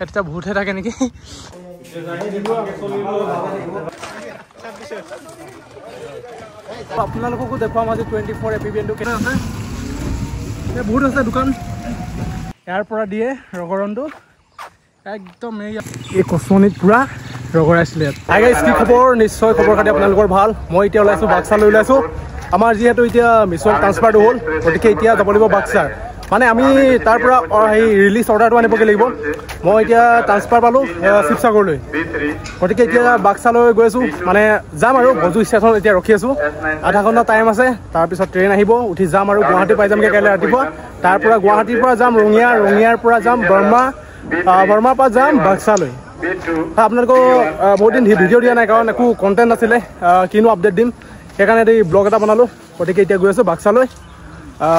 এটা ভূতহে থাকে নেকি আপোনালোককো দেখুৱাম আজি 24 এপিবিএনটো কেনে আছে ভূত আছে দোকান ইয়াৰ পৰা দিয়ে ৰগৰণটো একদম এই কচুনিত পুৰা ৰগৰাইছিলে কি খবৰ নিশ্চয় খবৰ খাতি আপোনালোকৰ ভাল মই এতিয়া ওলাইছোঁ বাক্সালৈ ওলাইছোঁ আমাৰ যিহেতু এতিয়া মিছন ট্ৰান্সফাৰটো হ'ল গতিকে এতিয়া যাব লাগিব বাক্সাৰ মানে আমি তাৰ পৰা এই ৰিলিজ অৰ্ডাৰটো আনিবগৈ লাগিব মই এতিয়া ট্ৰান্সফাৰ পালোঁ শিৱসাগৰলৈ গতিকে এতিয়া বাক্সালৈ গৈ আছোঁ মানে যাম আৰু বজু ষ্টেচনত এতিয়া ৰখি আছোঁ আধা ঘণ্টা টাইম আছে তাৰপিছত ট্ৰেইন আহিব উঠি যাম আৰু গুৱাহাটী পাই যামগৈ কাইলৈ ৰাতিপুৱা তাৰ পৰা গুৱাহাটীৰ পৰা যাম ৰঙিয়াৰ পৰা যাম বৰ্মাৰ পৰা যাম বাক্সালৈ আপোনালোকক বহুত দিন ভিডিঅ' দিয়া নাই কাৰণ একো কণ্টেণ্ট নাছিলে কিনো আপডেট দিম সেইকাৰণে এই ব্লগ এটা বনালোঁ গতিকে এতিয়া গৈ আছোঁ বাক্সালৈ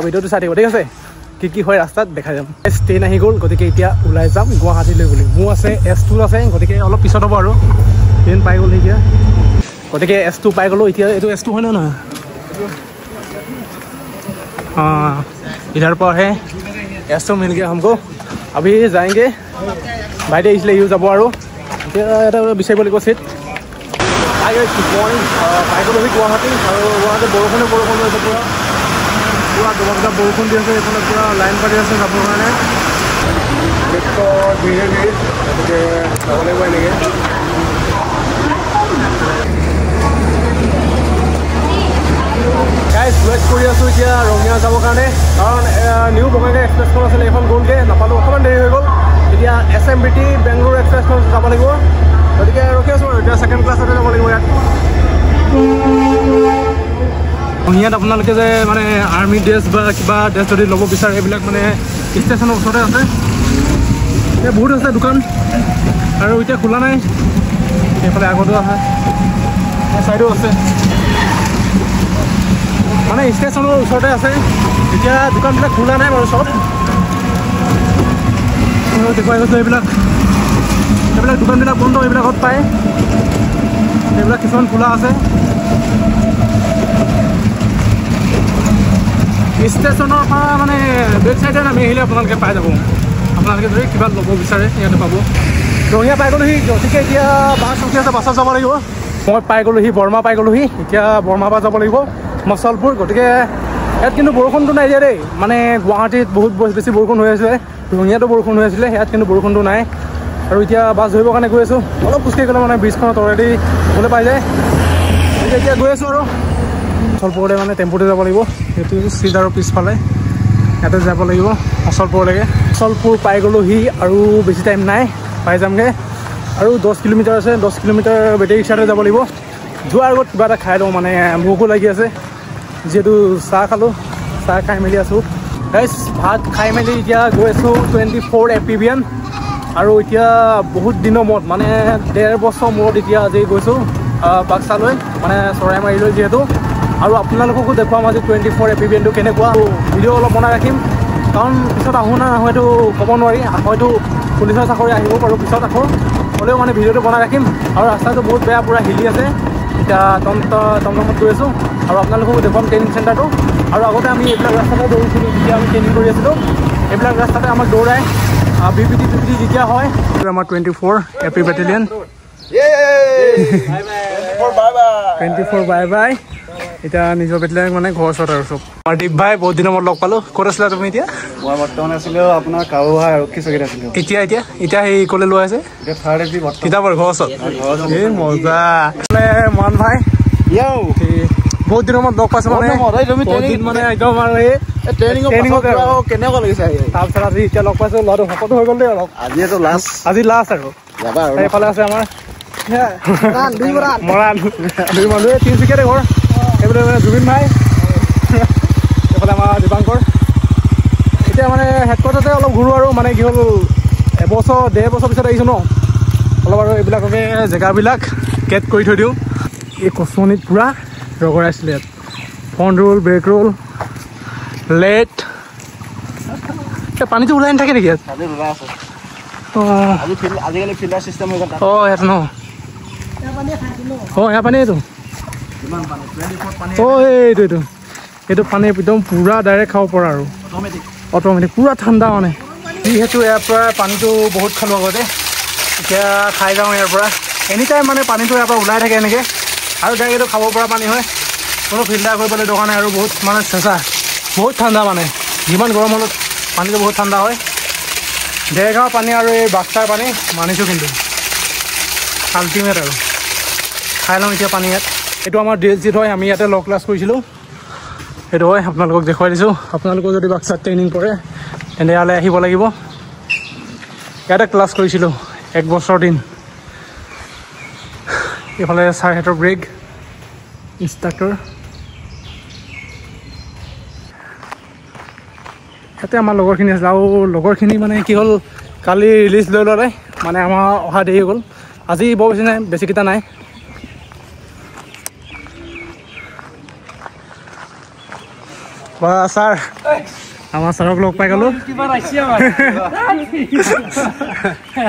ভিডিঅ'টো চাই থাকিব ঠিক আছে কি হয় ৰাস্তাত দেখা যাম ট্ৰেইন আহি গ'ল গতিকে এতিয়া ওলাই যাম গুৱাহাটীলৈ বুলি মোৰ আছে S2 আছে গতিকে অলপ পিছত হ'ব আৰু ট্ৰেইন পাই গ'ল এতিয়া গতিকে S2 পাই গ'লোঁ এতিয়া এইটো S2 হয় নহয় इधर पर है S2 मिल गया हमको अभी जाएंगे भाई इसलिए यू যাব আৰু এটা বিচাৰিব লাগিব সিট আই গুড মৰ্নিং পাই গ'লো গুৱাহাটী আৰু গুৱাহাটী বৰষুণ হৈছে পুৰা দবাদবা বৰষুণ দি আছে এইফালে পুৰা লাইন পাতি আছে যাবৰ কাৰণে ধীৰে ধীৰে গতিকে যাব লাগিব এনেকৈ গাইজ ৱেইট কৰি আছোঁ এতিয়া ৰঙিয়া যাবৰ কাৰণে কাৰণ নিউ বঙাইগাঁও এক্সপ্ৰেছখন আছিলে এইখন গ'লগৈ নাপালোঁ অকণমান দেৰি হৈ গ'ল এতিয়া SMBT বেংগলোৰ এক্সপ্ৰেছখন যাব লাগিব গতিকে ৰখি আছোঁ আৰু এতিয়া ছেকেণ্ড ক্লাছতে যাব লাগিব ইয়াত ৰঙিয়াত আপোনালোকে যে মানে আৰ্মি ড্ৰেছ বা কিবা ড্ৰেছ যদি ল'ব বিচাৰে এইবিলাক মানে ষ্টেচনৰ ওচৰতে আছে এতিয়া বহুত আছে দোকান আৰু এতিয়া খোলা নাই সেইফালে আগতো আছে ছাইডো আছে মানে ষ্টেচনৰ ওচৰতে আছে এতিয়া দোকানবিলাক খোলা নাই বাৰু চব দেখুৱাই গৈছোঁ এইবিলাক দোকানবিলাক বন্ধ এইবিলাকত পায় এইবিলাক কিছুমান খোলা আছে ষ্টেচনৰ পৰা মানে বেক চাইডে নামি আহিলে আপোনালোকে পাই যাব আপোনালোকে যদি কিবা ল'ব বিচাৰে ইয়াতে পাব ৰঙিয়া পাই গ'লোহি গতিকে এতিয়া বাছ ৰখি আছে বাছত যাব লাগিব মই পাই গ'লোহি বৰ্মা পাই গ'লোহি এতিয়া বৰ্মাৰ পৰা যাব লাগিব মচলপুৰ গতিকে ইয়াত কিন্তু বৰষুণটো নাই দিয়া দেই মানে গুৱাহাটীত বহুত বেছি বৰষুণ হৈ আছিলে ৰঙিয়াতো বৰষুণ হৈ আছিলে ইয়াত কিন্তু বৰষুণটো নাই আৰু এতিয়া বাছ ধৰিবৰ কাৰণে গৈ আছোঁ অলপ খোজকাঢ়ি গ'লে মানে ব্ৰিজখনত অলৰেডি গ'লে পাই যায় এতিয়া গৈ আছোঁ আৰু মচলপুৰলৈ মানে টেম্পুতে যাব লাগিব সেইটো চিট আৰু পিছফালে ইয়াতে যাব লাগিব মচলপুৰলৈকে মচলপুৰ পাই গ'লোহি আৰু বেছি টাইম নাই পাই যামগৈ আৰু 10 কিলোমিটাৰ আছে 10 কিলোমিটাৰ বেটেৰী ৰিক্সাতে যাব লাগিব যোৱাৰ আগত কিবা এটা খাই লওঁ মানে ভোকো লাগি আছে যিহেতু চাহ খালোঁ চাহ খাই মেলি আছোঁ গাইজ ভাত খাই মেলি এতিয়া গৈ আছোঁ 24 এপিবিএন আৰু এতিয়া বহুত দিনৰ মূৰত মানে 1.5 বছৰ মূৰত এতিয়া আজি গৈছোঁ বাক্সালৈ মানে চৰাইমাৰীলৈ যিহেতু আৰু আপোনালোককো দেখুৱাম আজি 24 এপিবিএনটো কেনেকুৱা ভিডিঅ' অলপ বনাই ৰাখিম কাৰণ পিছত আহোঁ না নাহোঁ এইটো ক'ব নোৱাৰি হয়তো পুলিচৰ চাকৰি আহিব পাৰোঁ পিছত আকৌ হ'লেও মানে ভিডিঅ'টো বনাই ৰাখিম আৰু ৰাস্তাটো বহুত বেয়া পুৰা হিলি আছে এতিয়া টমটমত গৈ আছোঁ আৰু আপোনালোককো দেখুৱাম ট্ৰেইনিং চেণ্টাৰটো আৰু আগতে আমি এইবিলাক ৰাস্তাতে দৌৰিছিলোঁ যেতিয়া আমি ট্ৰেইনিং কৰি আছিলোঁ এইবিলাক ৰাস্তাতে আমাক দৌৰাই BPT যেতিয়া হয় আমাৰ 24 এপি বেটেলিয়ন 24 বাই বাই এতিয়া নিজৰ বেটেলিয়ন মানে ঘৰ ওচৰত আৰু চব আমাৰ দীপ ভাই বহুত দিনৰ মূৰত লগ পালোঁ ক'ত আছিলা তুমি এতিয়া মই বৰ্তমান আছিলোঁ আপোনাৰ কাউহা আৰক্ষী চকীত আছিলোঁ এতিয়া সেই ক'লে লৈ আছে এতিয়া থাৰ্ড এপি কিতাপৰ ঘৰ ওচৰত এই মজা মন ভাই বহুত দিনৰ মূৰত লগ পাইছোঁ মানে একদম আৰু এই ট্ৰেইনিঙত কেনেকুৱা লাগিছে তাৰপিছত আজি এতিয়া লগ পাইছোঁ ল'ৰাটো শকতো হৈ গ'ল দেই অলপ আজি লাষ্ট আৰু এইফালে আছে আমাৰ মৰাণ দুই মানুহে তিনিচুকীয়াতে ঘৰ এইফালে মানে জুবিন ভাই এইফালে আমাৰ দীপাংকৰ এতিয়া মানে হেডকোৱাৰ্টাৰতে অলপ ঘূৰোঁ আৰু মানে কি হ'ল 1.5 বছৰ পিছত আহিছোঁ ন অলপ আৰু এইবিলাককে জেগাবিলাক কেট কৰি থৈ দিওঁ এই কচুনিত পুৰা ৰগৰাইছিলে ইয়াত ফ্ৰণ্ট ৰোল ব্ৰেক ৰোল লেট পানীটো ওলাই নাথাকে নেকি ইয়াত আজিকালি ফিল্টাৰ চিষ্টেম হৈ গ'ল ইয়াত ন এয়া পানী এইটো এইটো পানী একদম পুৰা ডাইৰেক্ট খাব পৰা আৰু অট'মেটিক পুৰা ঠাণ্ডা মানে যিহেতু ইয়াৰ পৰা পানীটো বহুত খালোঁ আগতে, এতিয়া খাই যাওঁ ইয়াৰ পৰা। এনি টাইম মানে পানীটো ইয়াৰ পৰা ওলাই থাকে এনেকৈ, আৰু ডাইৰেক্ট এইটো খাব পৰা পানী হয়, কোনো ফিল্টাৰ কৰিবলৈ দৰকাৰ নাই, আৰু বহুত মানে চেঁচা, বহুত ঠাণ্ডা মানে। যিমান গৰম হ'লেও পানীটো বহুত ঠাণ্ডা হয়। দেৰগাঁৱৰ পানী আৰু এই বাক্সাৰ পানী মানিছোঁ কিন্তু আল্টিমেট আৰু। খাই লওঁ এতিয়া পানী ইয়াত। এইটো আমাৰ DSG হয়, আমি ইয়াতে ল ক্লাছ কৰিছিলোঁ। সেইটো হয়, আপোনালোকক দেখুৱাই দিছোঁ। আপোনালোকেও যদি বাক্সাত ট্ৰেইনিং কৰে তেনেহ'লে আহিব লাগিব। ইয়াতে ক্লাছ কৰিছিলোঁ 1 বছৰ দিন। এইফালে ছাৰহঁতৰ ব্ৰেক ইনষ্ট্ৰাক্টৰ। ইয়াতে আমাৰ লগৰখিনি আছিলে, আৰু লগৰখিনি মানে কি হ'ল, কালি ৰিলিজ লৈ ল'লে, মানে আমাৰ অহা দেৰি হৈ গ'ল। আজি বৰ বেছি নাই, বেছিকেইটা নাই। বা ছাৰ, আমাৰ ছাৰক লগ পাই গ'লোঁ।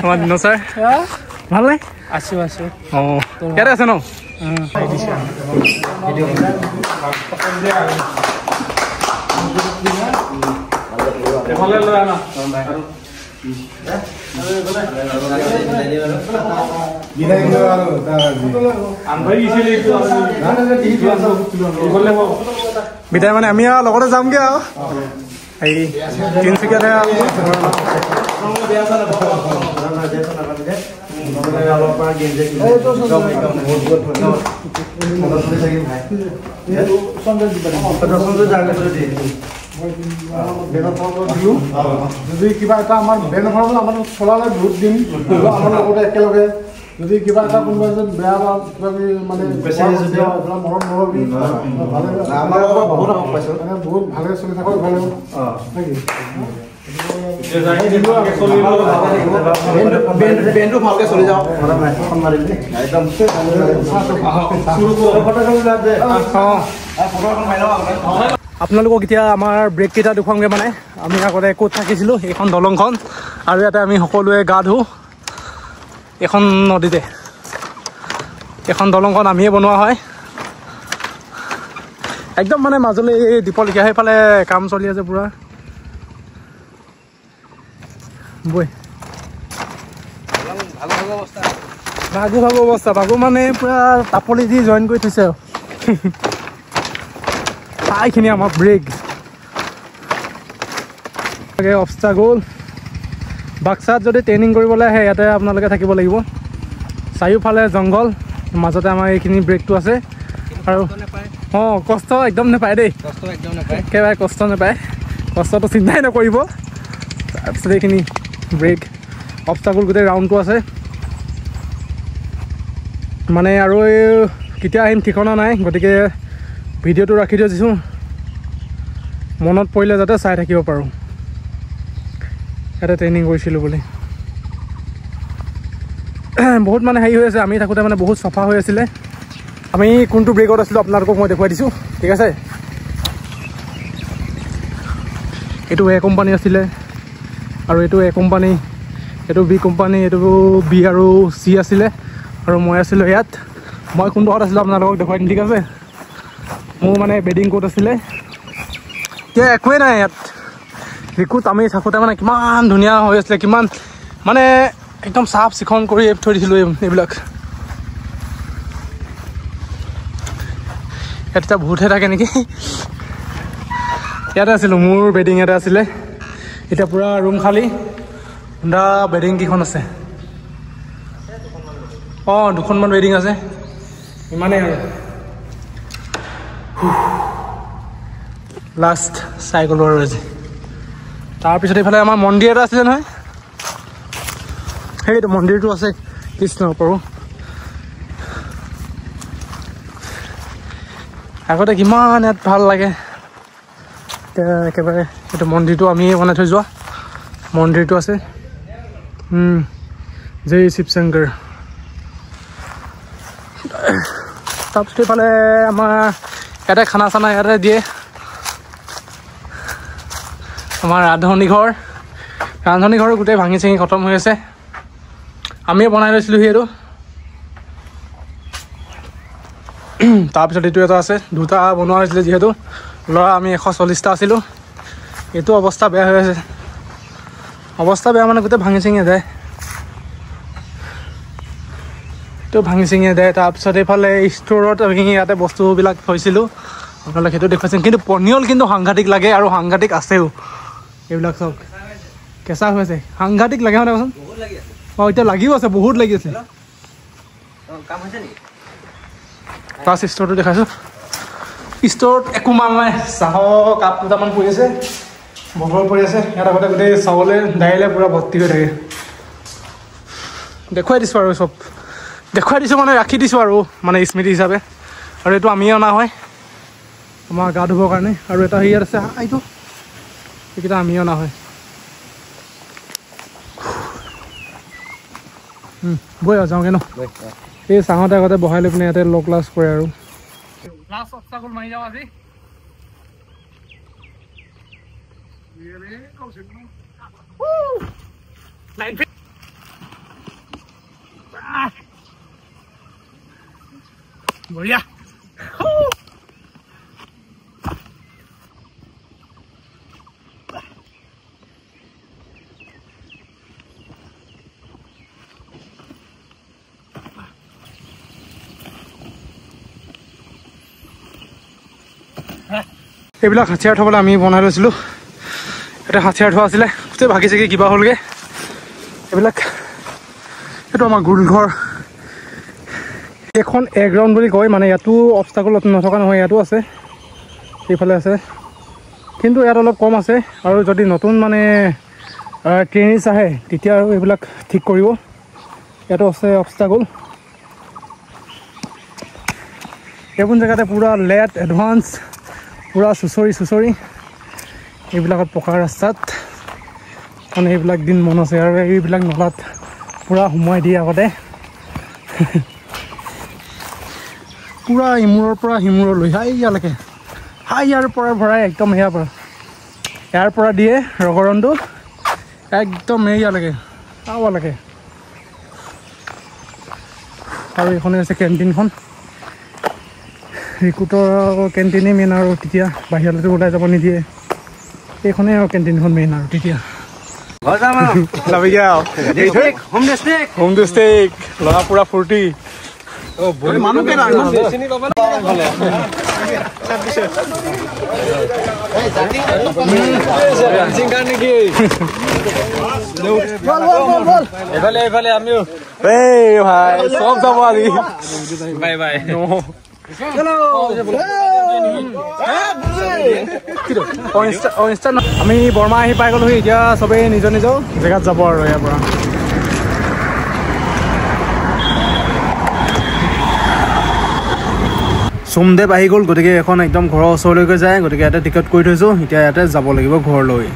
আমাৰ দিন ছাৰ ভাল নাই? আছোঁ আছোঁ। অঁ, ইয়াতে আছে ন? এফালে লৈ আনা। বিদায় মানে আমি আৰু লগতে যামগৈ আৰু হেৰি তিনিচুকীয়াতে যদি কিবা এটা আমাৰ বেন এখন আমাৰ চলালে বহুত দিন আমাৰ লগতে একেলগে, যদি কিবা এটা কোনোবা এজন বেয়া বা কিবা মানে মৰম নৰবি, বহুত ভালে চলি থাকক ভালে নেকি? বেনটো ভালকে চলি যাওক। আপোনালোকক এতিয়া আমাৰ ব্ৰেককেইটা দেখুৱামগৈ। মানে আমি আগতে ক'ত থাকিছিলোঁ, এইখন দলংখন, আৰু ইয়াতে আমি সকলোৱে গা ধুওঁ এখন নদীতে। এখন দলংখন আমিয়ে বনোৱা হয় একদম মানে মাজুলী এই দীপলিখীয়া সেইফালে কাম চলি আছে পূৰা। বৈ ভাগু অৱস্থা, ভাগু মানে পূৰা তাপলি দি জইন কৰি থৈছে আৰু। এইখিনি আমাৰ ব্ৰেক অবষ্টাকল। বাক্সাত যদি ট্ৰেইনিং কৰিবলৈ আহে ইয়াতে আপোনালোকে থাকিব লাগিব। চাৰিওফালে জংঘল, মাজতে আমাৰ এইখিনি ব্ৰেকটো আছে। আৰু অঁ, কষ্ট একদম নাপায় দেই, একেবাৰে কষ্ট নাপায়, কষ্টটো চিন্তাই নকৰিব। তাৰপিছত এইখিনি ব্ৰেক অবষ্টাকল গোটেই ৰাউণ্ডটো আছে মানে। আৰু কেতিয়া আহিম ঠিকনা নাই, গতিকে ভিডিঅ'টো ৰাখি থৈ দিছোঁ, মনত পৰিলে যাতে চাই থাকিব পাৰোঁ। ইয়াতে ট্ৰেইনিং কৰিছিলোঁ বুলি বহুত মানে হেৰি হৈ আছে। আমি থাকোঁতে মানে বহুত চাফা হৈ আছিলে। আমি কোনটো ব্ৰেকত আছিলোঁ আপোনালোকক মই দেখুৱাই দিছোঁ, ঠিক আছে? এইটো A কোম্পানী আছিলে, আৰু এইটো A কোম্পানী, এইটো B কোম্পানী, এইটো B আৰু C আছিলে, আৰু মই আছিলোঁ ইয়াত। মই কোনডোখৰত আছিলোঁ আপোনালোকক দেখুৱাই দিম, ঠিক আছে? মোৰ মানে বেডিং কোড আছিলে। এতিয়া একোৱেই নাই ইয়াত। ৰিকুত আমি থাকোঁতে মানে কিমান ধুনীয়া হৈ আছিলে, কিমান মানে একদম চাফ চিকুণ কৰি থৈ দিছিলোঁ এইবিলাক। ইয়াত এতিয়া ভূতহে থাকে নেকি? ইয়াতে আছিলোঁ, মোৰ বেডিং ইয়াতে আছিলে। এতিয়া পূৰা ৰুম খালী, সুন্দা বেডিং কেইখন আছে। অঁ, 2খনমান বেডিং আছে, ইমানেই আৰু। লাষ্ট চাই গ'লোঁ আৰু আজি। তাৰপিছত এইফালে আমাৰ মন্দিৰ এটা আছিলে নহয়, সেইটো মন্দিৰটো আছে কৃষ্ণৰ প্ৰভু। আগতে কিমান ইয়াত ভাল লাগে, এতিয়া একেবাৰে এইটো মন্দিৰটো আমিয়ে বনাই থৈ যোৱা মন্দিৰটো আছে। জয় শিৱশংকৰ। তাৰপিছত এইফালে আমাৰ ইয়াতে খানা চানা ইয়াতে দিয়ে। আমাৰ ৰান্ধনি ঘৰ গোটেই ভাঙি চিঙি খতম হৈ আছে, আমিয়ে বনাই লৈছিলোঁ সেইটো। তাৰপিছত এইটো এটা আছে, দুটা বনোৱা হৈছিলে যিহেতু ল'ৰা আমি 140টা আছিলোঁ। এইটো অৱস্থা বেয়া হৈ আছে, অৱস্থা বেয়া মানে গোটেই ভাঙি চিঙি যায় তো ভাঙি চিঙি যায় তাৰপিছত এইফালে ষ্ট'ৰত আমি ইয়াতে বস্তুবিলাক থৈছিলোঁ আপোনালোকে সেইটো দেখুৱাইছিল কিন্তু পনিয়ল কিন্তু সাংঘাতিক লাগে আৰু সাংঘাতিক আছেও এইবিলাক চব কেঁচা হৈ আছে সাংঘাতিক লাগে মানে কচোন অঁ এতিয়া লাগিও আছে বহুত লাগি আছে প্লাছ ষ্ট'ৰটো দেখাইছোঁ ষ্ট'ৰত একো মাল নাই চাহৰ কাপ দুটামান পৰি আছে বটল পৰি আছে ইয়াত আগতে গোটেই চাউলে দাইলে পূৰা ভৰ্তি হৈ থাকে দেখুৱাই দিছোঁ আৰু চব দেখুৱাই দিছোঁ মানে ৰাখি দিছোঁ আৰু মানে স্মৃতি হিচাপে আৰু এইটো আমিয়ে অনা হয় আমাৰ গা ধুবৰ কাৰণে আৰু এটা হেৰিয়াত আছে এইটো এইকেইটা আমিয়ে অনা হয় বৈ যাওঁগৈ ন এই চাঙতে আগতে বহাই লৈ পিনে ইয়াতে লগ লাজ কৰে আৰু লাষ্ট অবস্তাকল মাৰি যাওঁ আজি বঢ়িয়া এইবিলাক হাথিয়াৰ থ'বলৈ আমি বনাই লৈছিলোঁ এটা হাথিয়াৰ থোৱা আছিলে গোটেই ভাগি চাগি কিবা হ'লগৈ এইবিলাক এইটো আমাৰ গোলঘৰ এখন এগ্ৰাউণ্ড বুলি কয় মানে ইয়াতো অবষ্টাকল নথকা নহয় ইয়াতো আছে এইফালে আছে কিন্তু ইয়াত অলপ কম আছে আৰু যদি নতুন মানে ট্ৰেইনিজ আহে তেতিয়া আৰু এইবিলাক ঠিক কৰিব ইয়াতো আছে অবষ্টাকল এইবোৰ জেগাতে পূৰা লেট এডভান্স পূৰা চুচৰি এইবিলাকত পকা ৰাস্তাত মানে এইবিলাক দিন মন আছে আৰু এইবিলাক নলাত পূৰা সোমোৱাই দিয়ে আগতে পূৰা ইমূৰৰ পৰা সিমূৰলৈ ইয়ালৈকে ইয়াৰ পৰা ভৰাই একদম ইয়াৰ পৰা দিয়ে ৰগৰণটো একদম ইয়ালৈকে আৱালৈকে আৰু এইখনে আছে কেণ্টিনখন ৰিকুটৰ কেণ্টিনেই মেইন আৰু তেতিয়া বাহিৰলৈতো ওলাই যাব নিদিয়ে এইখনেই আৰু কেণ্টিনখন মেইন আৰু তেতিয়া হোম ডিষ্ট্ৰিক ল'ৰা পূৰা ফূৰ্তি চব যাব আজি বাই বাই আমি বৰমা আহি পাই গ'লোহি এতিয়া চবেই নিজৰ নিজৰ জেগাত যাব আৰু ইয়াৰ পৰা সোমদেৱ আহি গ'ল গতিকে এখন একদম ঘৰৰ ওচৰলৈকে যায় গতিকে ইয়াতে টিকট কৰি থৈছোঁ এতিয়া ইয়াতে যাব লাগিব ঘৰলৈ